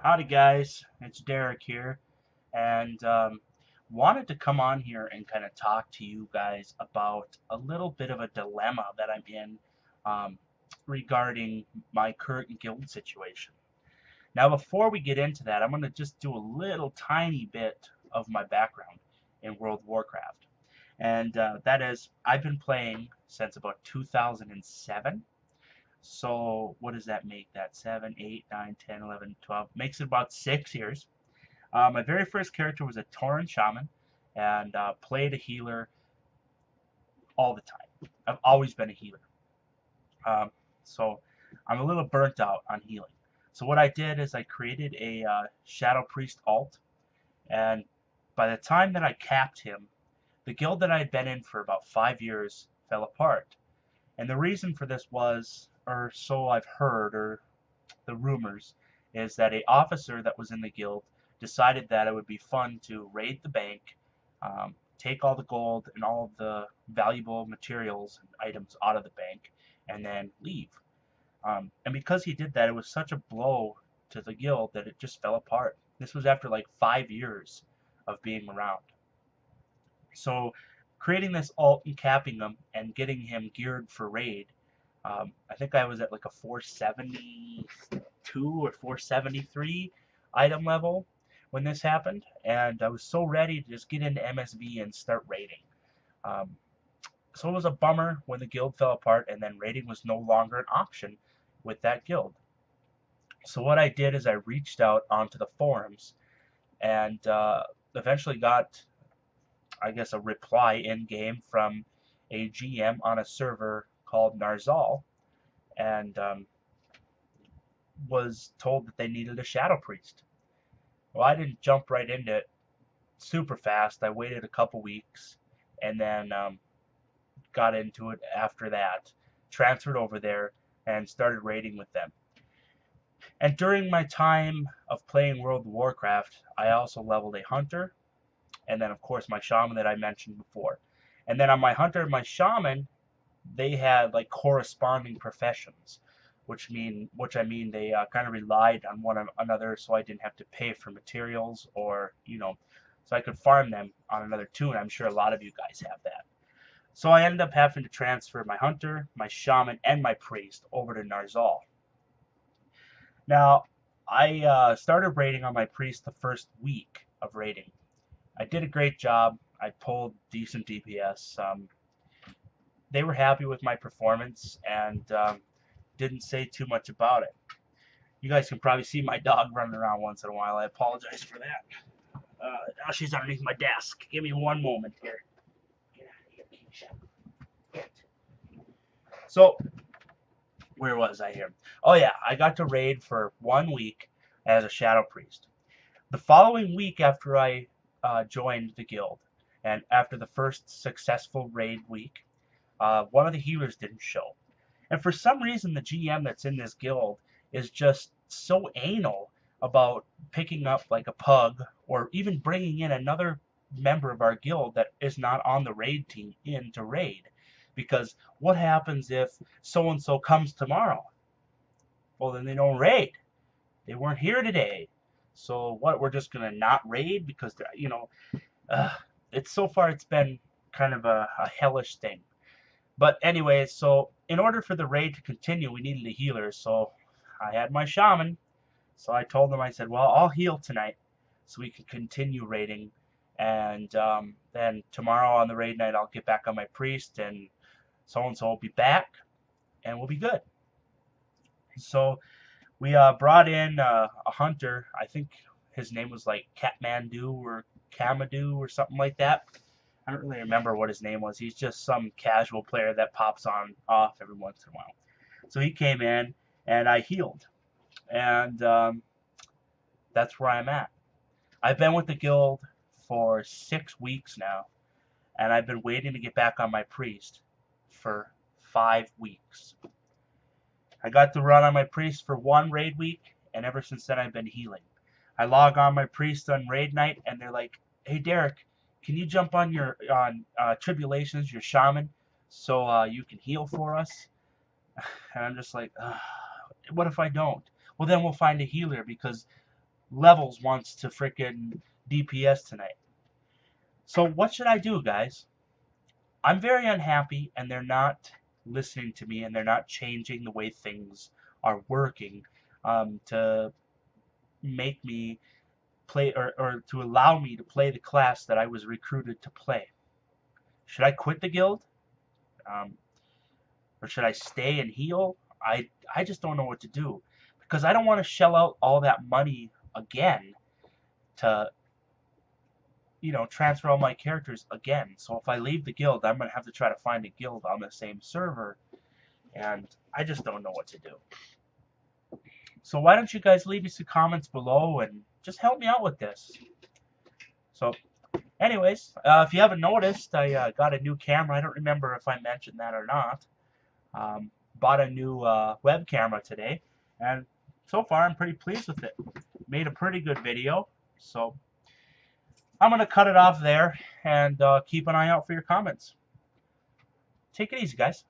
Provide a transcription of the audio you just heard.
Howdy guys, it's Derek here, and wanted to come on here and kind of talk to you guys about a little bit of a dilemma that I'm in um, regarding my current guild situation. Now before we get into that, I'm going to just do a little tiny bit of my background in World of Warcraft. And that is, I've been playing since about 2007. So what does that make that? 7, 8, 9, 10, 11, 12. Makes it about 6 years. My very first character was a Tauren Shaman and played a healer all the time. I've always been a healer. So I'm a little burnt out on healing. So what I did is I created a Shadow Priest alt, and by the time that I capped him, the guild that I had been in for about 5 years fell apart. And the reason for this was, or so I've heard, or the rumors, is that a officer that was in the guild decided that it would be fun to raid the bank, take all the gold and all of the valuable materials and items out of the bank, and then leave. And because he did that, it was such a blow to the guild that it just fell apart. This was after like 5 years of being around. So creating this alt and capping him and getting him geared for raid, I think I was at like a 472 or 473 item level when this happened, and I was so ready to just get into MSV and start raiding. So it was a bummer when the guild fell apart and then raiding was no longer an option with that guild. So what I did is I reached out onto the forums and eventually got, I guess, a reply in-game from a GM on a server called Narzal, and was told that they needed a Shadow Priest. Well, I didn't jump right into it super fast. I waited a couple weeks, and then got into it after that, transferred over there, and started raiding with them. And during my time of playing World of Warcraft, I also leveled a Hunter, and then of course my Shaman that I mentioned before. And then on my Hunter and my Shaman, they had like corresponding professions, which I mean they kind of relied on one another, so I didn't have to pay for materials, or so I could farm them on another toon. I'm sure a lot of you guys have that. So I ended up having to transfer my Hunter, my Shaman, and my Priest over to Narzal. Now, I started raiding on my Priest the first week of raiding. I did a great job. I pulled decent DPS. They were happy with my performance and didn't say too much about it. You guys can probably see my dog running around once in a while. I apologize for that. Now she's underneath my desk. Give me one moment here. Get out of here, Keisha. Get. So, where was I here? Oh yeah, I got to raid for 1 week as a Shadow Priest. The following week after I joined the guild, and after the first successful raid week, one of the healers didn't show. And for some reason, the GM that's in this guild is just so anal about picking up like a pug, or even bringing in another member of our guild that is not on the raid team in to raid. Because what happens if so-and-so comes tomorrow? Well, then they don't raid. They weren't here today. So what, we're just going to not raid because, it's so far it's been kind of a hellish thing. But anyways, so in order for the raid to continue, we needed a healer. So I had my Shaman. So I told them, I said, well, I'll heal tonight so we can continue raiding. And then tomorrow on the raid night, I'll get back on my Priest, and so-and-so will be back, and we'll be good. So we brought in a Hunter. I think his name was like Katmandu or Kamadou or something like that. I don't really remember what his name was. He's just some casual player that pops on off every once in a while. So he came in, and I healed. And that's where I'm at. I've been with the guild for 6 weeks now, and I've been waiting to get back on my Priest for 5 weeks. I got to run on my Priest for 1 raid week, and ever since then I've been healing. I log on my Priest on raid night, and they're like, "Hey Derek, can you jump on Tribulations, your Shaman, so you can heal for us?" And I'm just like, what if I don't? Well, then we'll find a healer, because levels once to frickin' DPS tonight. So what should I do, guys? I'm very unhappy, and they're not listening to me, and they're not changing the way things are working to make me play, or to allow me to play the class that I was recruited to play. Should I quit the guild? Or should I stay and heal? I just don't know what to do, because I don't want to shell out all that money again to, you know, transfer all my characters again. So if I leave the guild, I'm going to have to try to find a guild on the same server, and I just don't know what to do. So why don't you guys leave me some comments below and just help me out with this. So anyways, if you haven't noticed, I got a new camera. I don't remember if I mentioned that or not. Bought a new web camera today, and so far I'm pretty pleased with it. Made a pretty good video, so I'm going to cut it off there and keep an eye out for your comments. Take it easy, guys.